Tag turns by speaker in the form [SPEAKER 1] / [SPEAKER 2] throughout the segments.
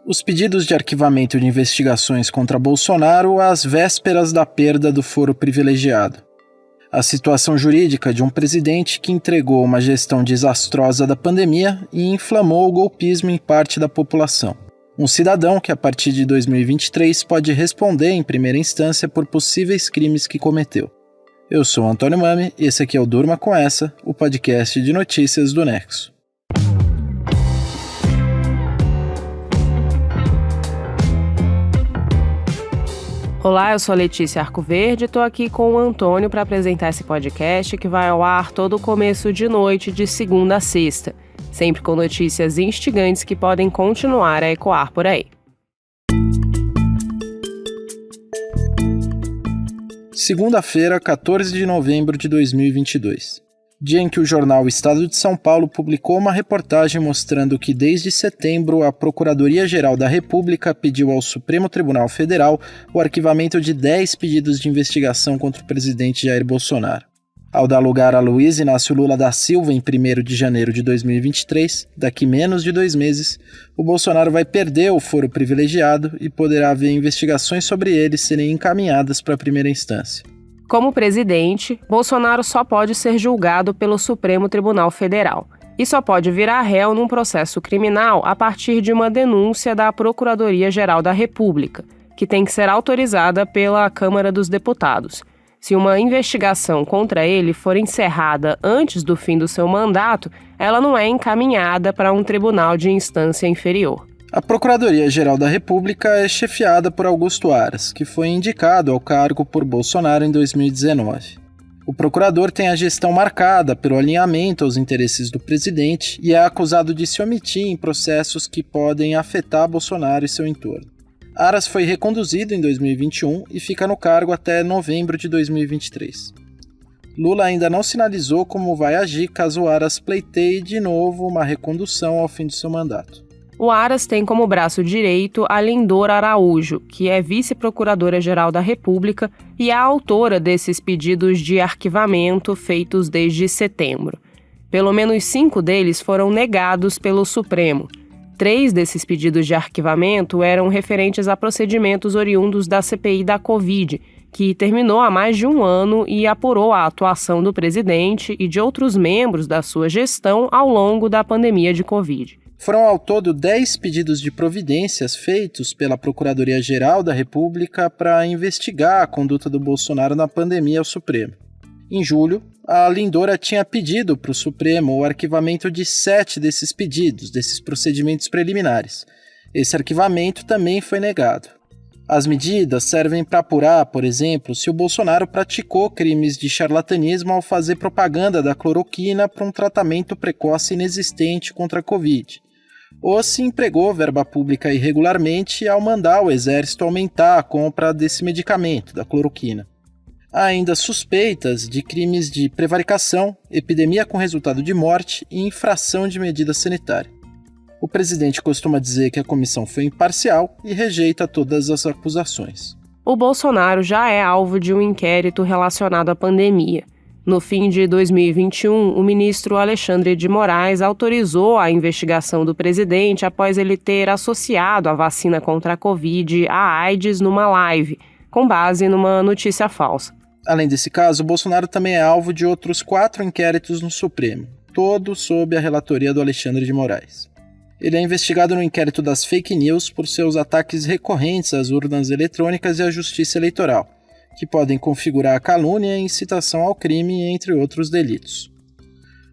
[SPEAKER 1] Os pedidos de arquivamento de investigações contra Bolsonaro às vésperas da perda do foro privilegiado. A situação jurídica de um presidente que entregou uma gestão desastrosa da pandemia e inflamou o golpismo em parte da população. Um cidadão que, a partir de 2023, pode responder em primeira instância por possíveis crimes que cometeu. Eu sou Antônio Mami e esse aqui é o Durma Com Essa, o podcast de notícias do Nexo.
[SPEAKER 2] Olá, eu sou a Letícia Arcoverde e estou aqui com o Antônio para apresentar esse podcast que vai ao ar todo começo de noite de segunda a sexta, sempre com notícias instigantes que podem continuar a ecoar por aí.
[SPEAKER 1] Segunda-feira, 14 de novembro de 2022. Dia em que o jornal Estado de São Paulo publicou uma reportagem mostrando que desde setembro a Procuradoria-Geral da República pediu ao Supremo Tribunal Federal o arquivamento de 10 pedidos de investigação contra o presidente Jair Bolsonaro. Ao dar lugar a Luiz Inácio Lula da Silva em 1º de janeiro de 2023, daqui menos de 2 meses, o Bolsonaro vai perder o foro privilegiado e poderá ver investigações sobre ele serem encaminhadas para a primeira instância.
[SPEAKER 2] Como presidente, Bolsonaro só pode ser julgado pelo Supremo Tribunal Federal e só pode virar réu num processo criminal a partir de uma denúncia da Procuradoria-Geral da República, que tem que ser autorizada pela Câmara dos Deputados. Se uma investigação contra ele for encerrada antes do fim do seu mandato, ela não é encaminhada para um tribunal de instância inferior.
[SPEAKER 1] A Procuradoria-Geral da República é chefiada por Augusto Aras, que foi indicado ao cargo por Bolsonaro em 2019. O procurador tem a gestão marcada pelo alinhamento aos interesses do presidente e é acusado de se omitir em processos que podem afetar Bolsonaro e seu entorno. Aras foi reconduzido em 2021 e fica no cargo até novembro de 2023. Lula ainda não sinalizou como vai agir caso Aras pleiteie de novo uma recondução ao fim do seu mandato.
[SPEAKER 2] O Aras tem como braço direito a Lindora Araújo, que é vice-procuradora-geral da República e a autora desses pedidos de arquivamento feitos desde setembro. Pelo menos 5 deles foram negados pelo Supremo. 3 desses pedidos de arquivamento eram referentes a procedimentos oriundos da CPI da Covid, que terminou há mais de 1 ano e apurou a atuação do presidente e de outros membros da sua gestão ao longo da pandemia de Covid.
[SPEAKER 1] Foram ao todo 10 pedidos de providências feitos pela Procuradoria-Geral da República para investigar a conduta do Bolsonaro na pandemia ao Supremo. Em julho, a Lindora tinha pedido para o Supremo o arquivamento de 7 desses pedidos, desses procedimentos preliminares. Esse arquivamento também foi negado. As medidas servem para apurar, por exemplo, se o Bolsonaro praticou crimes de charlatanismo ao fazer propaganda da cloroquina para um tratamento precoce inexistente contra a Covid, ou se empregou verba pública irregularmente ao mandar o Exército aumentar a compra desse medicamento, da cloroquina. Há ainda suspeitas de crimes de prevaricação, epidemia com resultado de morte e infração de medida sanitária. O presidente costuma dizer que a comissão foi imparcial e rejeita todas as acusações.
[SPEAKER 2] O Bolsonaro já é alvo de um inquérito relacionado à pandemia. No fim de 2021, o ministro Alexandre de Moraes autorizou a investigação do presidente após ele ter associado a vacina contra a Covid à AIDS numa live, com base numa notícia falsa.
[SPEAKER 1] Além desse caso, o Bolsonaro também é alvo de outros 4 inquéritos no Supremo, todos sob a relatoria do Alexandre de Moraes. Ele é investigado no inquérito das fake news por seus ataques recorrentes às urnas eletrônicas e à justiça eleitoral, que podem configurar calúnia e incitação ao crime, entre outros delitos.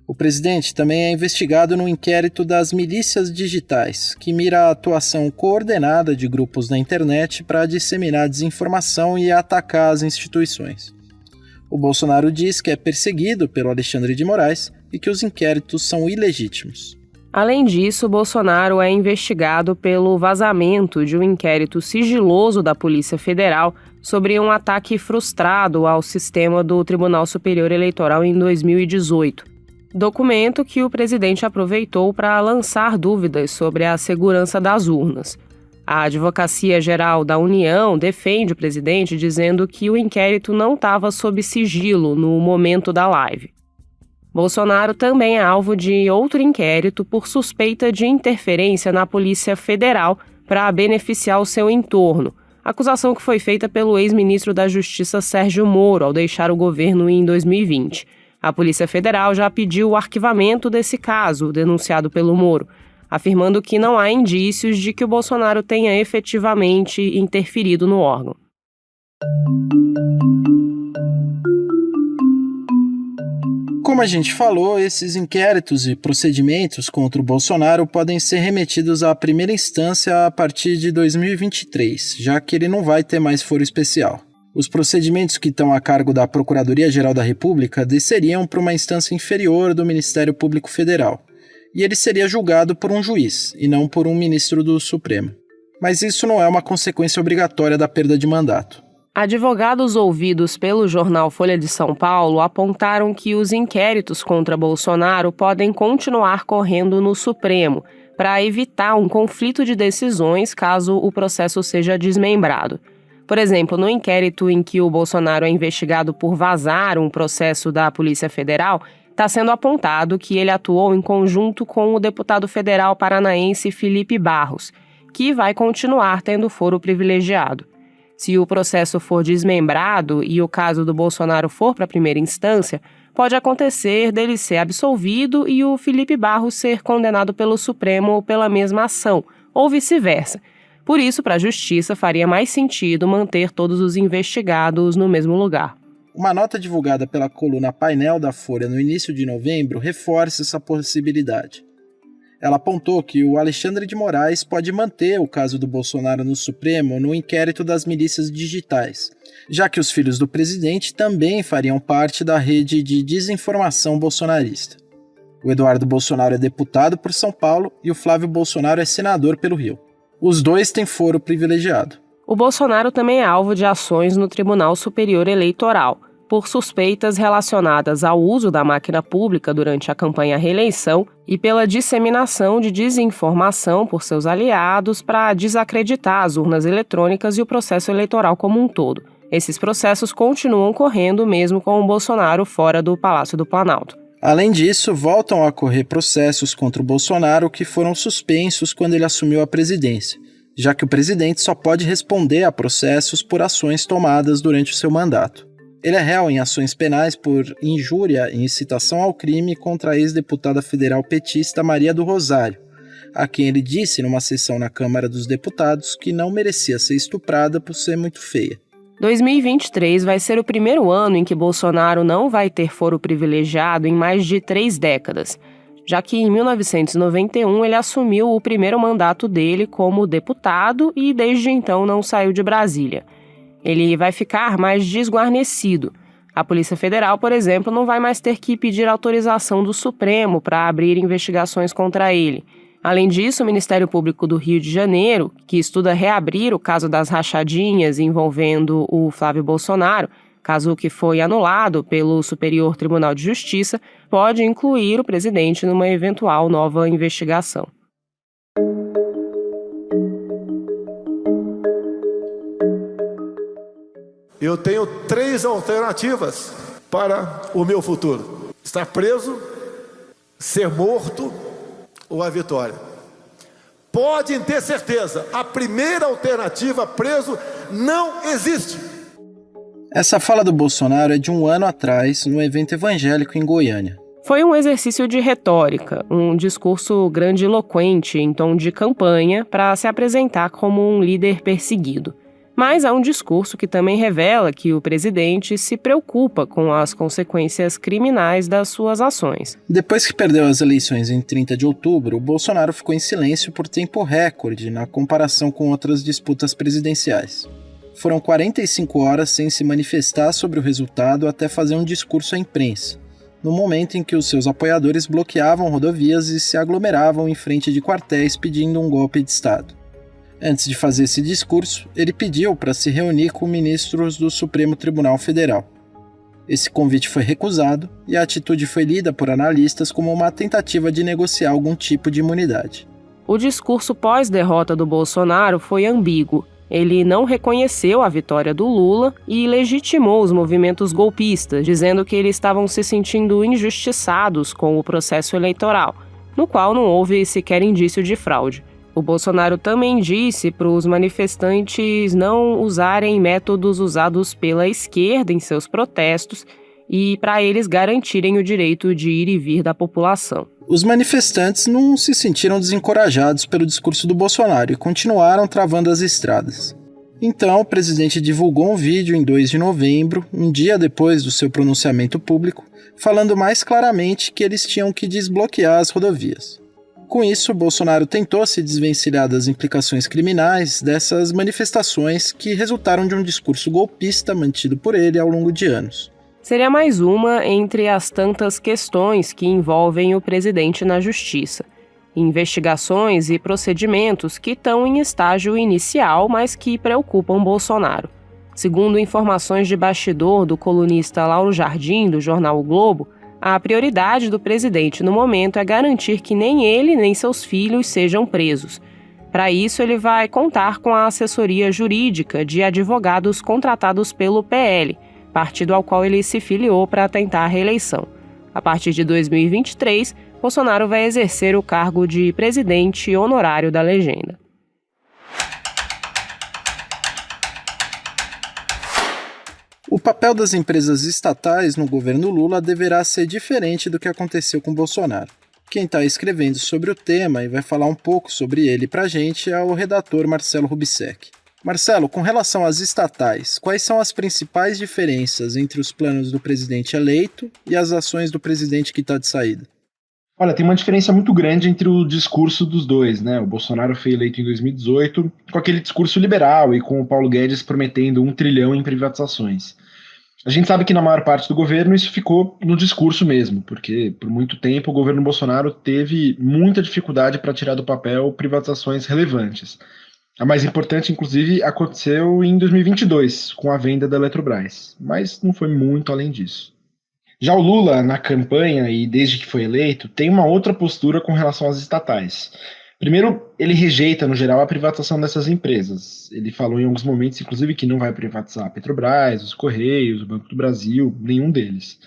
[SPEAKER 1] O presidente também é investigado no inquérito das milícias digitais, que mira a atuação coordenada de grupos na internet para disseminar desinformação e atacar as instituições. O Bolsonaro diz que é perseguido pelo Alexandre de Moraes e que os inquéritos são ilegítimos.
[SPEAKER 2] Além disso, Bolsonaro é investigado pelo vazamento de um inquérito sigiloso da Polícia Federal sobre um ataque frustrado ao sistema do Tribunal Superior Eleitoral em 2018. Documento que o presidente aproveitou para lançar dúvidas sobre a segurança das urnas. A Advocacia Geral da União defende o presidente dizendo que o inquérito não estava sob sigilo no momento da live. Bolsonaro também é alvo de outro inquérito por suspeita de interferência na Polícia Federal para beneficiar o seu entorno. Acusação que foi feita pelo ex-ministro da Justiça Sérgio Moro ao deixar o governo em 2020. A Polícia Federal já pediu o arquivamento desse caso, denunciado pelo Moro, afirmando que não há indícios de que o Bolsonaro tenha efetivamente interferido no órgão.
[SPEAKER 1] Como a gente falou, esses inquéritos e procedimentos contra o Bolsonaro podem ser remetidos à primeira instância a partir de 2023, já que ele não vai ter mais foro especial. Os procedimentos que estão a cargo da Procuradoria-Geral da República desceriam para uma instância inferior do Ministério Público Federal, e ele seria julgado por um juiz, e não por um ministro do Supremo. Mas isso não é uma consequência obrigatória da perda de mandato.
[SPEAKER 2] Advogados ouvidos pelo jornal Folha de São Paulo apontaram que os inquéritos contra Bolsonaro podem continuar correndo no Supremo, para evitar um conflito de decisões caso o processo seja desmembrado. Por exemplo, no inquérito em que o Bolsonaro é investigado por vazar um processo da Polícia Federal, está sendo apontado que ele atuou em conjunto com o deputado federal paranaense Felipe Barros, que vai continuar tendo foro privilegiado. Se o processo for desmembrado e o caso do Bolsonaro for para a primeira instância, pode acontecer dele ser absolvido e o Felipe Barros ser condenado pelo Supremo pela mesma ação, ou vice-versa. Por isso, para a Justiça, faria mais sentido manter todos os investigados no mesmo lugar.
[SPEAKER 1] Uma nota divulgada pela coluna Painel da Folha no início de novembro reforça essa possibilidade. Ela apontou que o Alexandre de Moraes pode manter o caso do Bolsonaro no Supremo no inquérito das milícias digitais, já que os filhos do presidente também fariam parte da rede de desinformação bolsonarista. O Eduardo Bolsonaro é deputado por São Paulo e o Flávio Bolsonaro é senador pelo Rio. Os dois têm foro privilegiado.
[SPEAKER 2] O Bolsonaro também é alvo de ações no Tribunal Superior Eleitoral, por suspeitas relacionadas ao uso da máquina pública durante a campanha à reeleição e pela disseminação de desinformação por seus aliados para desacreditar as urnas eletrônicas e o processo eleitoral como um todo. Esses processos continuam correndo mesmo com o Bolsonaro fora do Palácio do Planalto.
[SPEAKER 1] Além disso, voltam a correr processos contra o Bolsonaro que foram suspensos quando ele assumiu a presidência, já que o presidente só pode responder a processos por ações tomadas durante o seu mandato. Ele é réu em ações penais por injúria e incitação ao crime contra a ex-deputada federal petista Maria do Rosário, a quem ele disse numa sessão na Câmara dos Deputados que não merecia ser estuprada por ser muito feia.
[SPEAKER 2] 2023 vai ser o primeiro ano em que Bolsonaro não vai ter foro privilegiado em mais de 3 décadas, já que em 1991 ele assumiu o primeiro mandato dele como deputado e desde então não saiu de Brasília. Ele vai ficar mais desguarnecido. A Polícia Federal, por exemplo, não vai mais ter que pedir autorização do Supremo para abrir investigações contra ele. Além disso, o Ministério Público do Rio de Janeiro, que estuda reabrir o caso das rachadinhas envolvendo o Flávio Bolsonaro, caso que foi anulado pelo Superior Tribunal de Justiça, pode incluir o presidente numa eventual nova investigação.
[SPEAKER 3] Eu tenho 3 alternativas para o meu futuro: estar preso, ser morto ou a vitória. Podem ter certeza, a primeira alternativa, preso, não existe.
[SPEAKER 1] Essa fala do Bolsonaro é de um ano atrás, num evento evangélico em Goiânia.
[SPEAKER 2] Foi um exercício de retórica, um discurso grandiloquente em tom de campanha para se apresentar como um líder perseguido. Mas há um discurso que também revela que o presidente se preocupa com as consequências criminais das suas ações.
[SPEAKER 1] Depois que perdeu as eleições em 30 de outubro, o Bolsonaro ficou em silêncio por tempo recorde na comparação com outras disputas presidenciais. Foram 45 horas sem se manifestar sobre o resultado até fazer um discurso à imprensa, no momento em que os seus apoiadores bloqueavam rodovias e se aglomeravam em frente de quartéis pedindo um golpe de Estado. Antes de fazer esse discurso, ele pediu para se reunir com ministros do Supremo Tribunal Federal. Esse convite foi recusado e a atitude foi lida por analistas como uma tentativa de negociar algum tipo de imunidade.
[SPEAKER 2] O discurso pós-derrota do Bolsonaro foi ambíguo. Ele não reconheceu a vitória do Lula e legitimou os movimentos golpistas, dizendo que eles estavam se sentindo injustiçados com o processo eleitoral, no qual não houve sequer indício de fraude. O Bolsonaro também disse para os manifestantes não usarem métodos usados pela esquerda em seus protestos e para eles garantirem o direito de ir e vir da população.
[SPEAKER 1] Os manifestantes não se sentiram desencorajados pelo discurso do Bolsonaro e continuaram travando as estradas. Então, o presidente divulgou um vídeo em 2 de novembro, um dia depois do seu pronunciamento público, falando mais claramente que eles tinham que desbloquear as rodovias. Com isso, Bolsonaro tentou se desvencilhar das implicações criminais dessas manifestações que resultaram de um discurso golpista mantido por ele ao longo de anos.
[SPEAKER 2] Seria mais uma entre as tantas questões que envolvem o presidente na justiça. Investigações e procedimentos que estão em estágio inicial, mas que preocupam Bolsonaro. Segundo informações de bastidor do colunista Lauro Jardim, do jornal O Globo, a prioridade do presidente no momento é garantir que nem ele nem seus filhos sejam presos. Para isso, ele vai contar com a assessoria jurídica de advogados contratados pelo PL, partido ao qual ele se filiou para tentar a reeleição. A partir de 2023, Bolsonaro vai exercer o cargo de presidente honorário da legenda.
[SPEAKER 1] O papel das empresas estatais no governo Lula deverá ser diferente do que aconteceu com Bolsonaro. Quem está escrevendo sobre o tema e vai falar um pouco sobre ele para a gente é o redator Marcelo Rubissec. Marcelo, com relação às estatais, quais são as principais diferenças entre os planos do presidente eleito e as ações do presidente que está de saída?
[SPEAKER 4] Olha, tem uma diferença muito grande entre o discurso dos dois, né? O Bolsonaro foi eleito em 2018 com aquele discurso liberal e com o Paulo Guedes prometendo 1 trilhão em privatizações. A gente sabe que na maior parte do governo isso ficou no discurso mesmo, porque por muito tempo o governo Bolsonaro teve muita dificuldade para tirar do papel privatizações relevantes. A mais importante, inclusive, aconteceu em 2022, com a venda da Eletrobras, mas não foi muito além disso. Já o Lula, na campanha e desde que foi eleito, tem uma outra postura com relação às estatais. Primeiro, ele rejeita, no geral, a privatização dessas empresas. Ele falou em alguns momentos, inclusive, que não vai privatizar a Petrobras, os Correios, o Banco do Brasil, nenhum deles.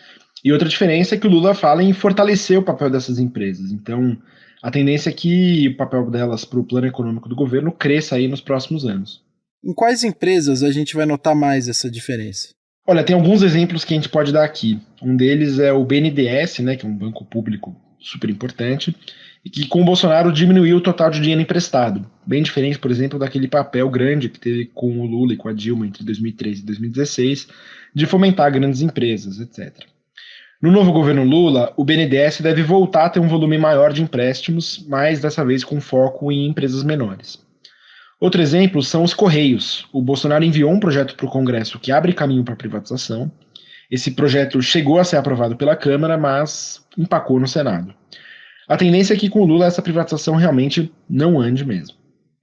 [SPEAKER 4] E outra diferença é que o Lula fala em fortalecer o papel dessas empresas. Então, a tendência é que o papel delas para o plano econômico do governo cresça aí nos próximos anos.
[SPEAKER 1] Em quais empresas a gente vai notar mais essa diferença?
[SPEAKER 4] Olha, tem alguns exemplos que a gente pode dar aqui. Um deles é o BNDES, né, que é um banco público super importante, e que com o Bolsonaro diminuiu o total de dinheiro emprestado. Bem diferente, por exemplo, daquele papel grande que teve com o Lula e com a Dilma entre 2013 e 2016, de fomentar grandes empresas, etc. No novo governo Lula, o BNDES deve voltar a ter um volume maior de empréstimos, mas dessa vez com foco em empresas menores. Outro exemplo são os Correios. O Bolsonaro enviou um projeto para o Congresso que abre caminho para a privatização. Esse projeto chegou a ser aprovado pela Câmara, mas empacou no Senado. A tendência é que com o Lula essa privatização realmente não ande mesmo.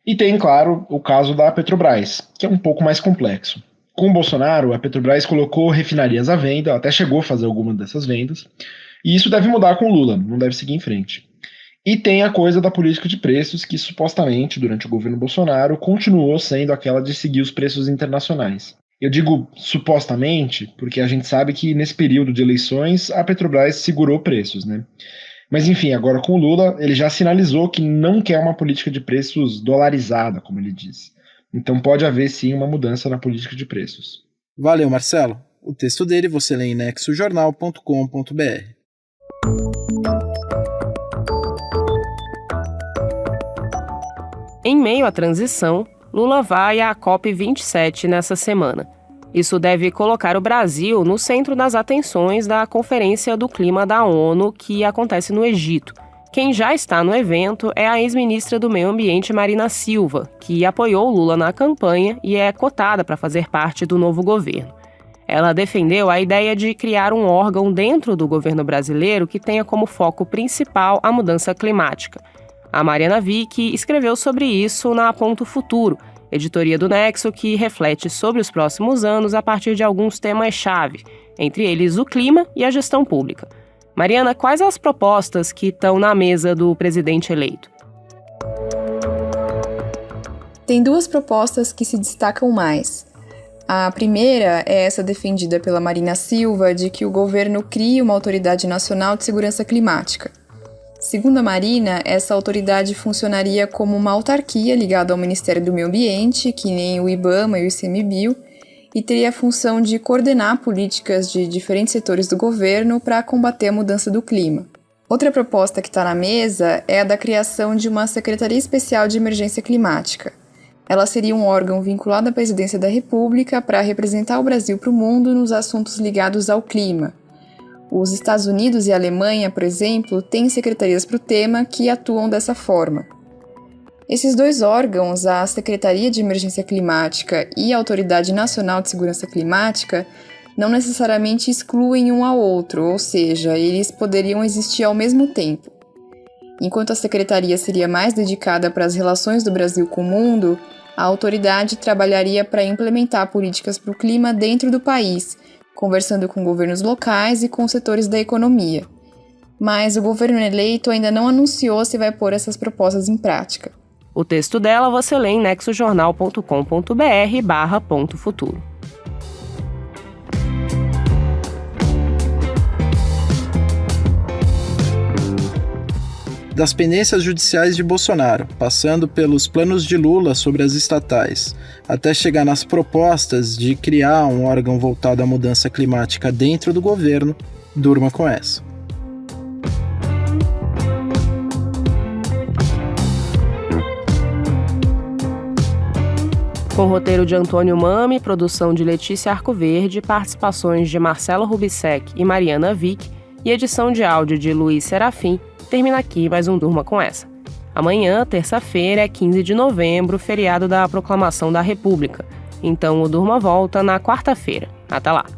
[SPEAKER 4] E tem, claro, o caso da Petrobras, que é um pouco mais complexo. Com o Bolsonaro, a Petrobras colocou refinarias à venda, até chegou a fazer alguma dessas vendas, e isso deve mudar com o Lula, não deve seguir em frente. E tem a coisa da política de preços, que supostamente, durante o governo Bolsonaro, continuou sendo aquela de seguir os preços internacionais. Eu digo supostamente, porque a gente sabe que nesse período de eleições a Petrobras segurou preços, né? Mas enfim, agora com o Lula, ele já sinalizou que não quer uma política de preços dolarizada, como ele diz. Então pode haver sim uma mudança na política de preços.
[SPEAKER 1] Valeu, Marcelo. O texto dele você lê em nexojornal.com.br.
[SPEAKER 2] Em meio à transição, Lula vai à COP27 nessa semana. Isso deve colocar o Brasil no centro das atenções da Conferência do Clima da ONU, que acontece no Egito. Quem já está no evento é a ex-ministra do Meio Ambiente, Marina Silva, que apoiou Lula na campanha e é cotada para fazer parte do novo governo. Ela defendeu a ideia de criar um órgão dentro do governo brasileiro que tenha como foco principal a mudança climática. A Mariana Vick escreveu sobre isso na Ponto Futuro, editoria do Nexo que reflete sobre os próximos anos a partir de alguns temas-chave, entre eles o clima e a gestão pública. Mariana, quais as propostas que estão na mesa do presidente eleito?
[SPEAKER 5] Tem duas propostas que se destacam mais. A primeira é essa defendida pela Marina Silva de que o governo crie uma autoridade nacional de segurança climática. Segundo a Marina, essa autoridade funcionaria como uma autarquia ligada ao Ministério do Meio Ambiente, que nem o IBAMA e o ICMBio, e teria a função de coordenar políticas de diferentes setores do governo para combater a mudança do clima. Outra proposta que está na mesa é a da criação de uma Secretaria Especial de Emergência Climática. Ela seria um órgão vinculado à Presidência da República para representar o Brasil para o mundo nos assuntos ligados ao clima. Os Estados Unidos e a Alemanha, por exemplo, têm secretarias para o tema que atuam dessa forma. Esses dois órgãos, a Secretaria de Emergência Climática e a Autoridade Nacional de Segurança Climática, não necessariamente excluem um ao outro, ou seja, eles poderiam existir ao mesmo tempo. Enquanto a secretaria seria mais dedicada para as relações do Brasil com o mundo, a autoridade trabalharia para implementar políticas para o clima dentro do país, conversando com governos locais e com setores da economia. Mas o governo eleito ainda não anunciou se vai pôr essas propostas em prática.
[SPEAKER 2] O texto dela você lê em nexojornal.com.br/.futuro.
[SPEAKER 1] Das pendências judiciais de Bolsonaro, passando pelos planos de Lula sobre as estatais, até chegar nas propostas de criar um órgão voltado à mudança climática dentro do governo, durma com essa.
[SPEAKER 2] Com roteiro de Antônio Mami, produção de Letícia Arcoverde, participações de Marcelo Rubissec e Mariana Vick e edição de áudio de Luiz Serafim, termina aqui mais um Durma com essa. Amanhã, terça-feira, é 15 de novembro, feriado da Proclamação da República. Então o Durma volta na quarta-feira. Até lá!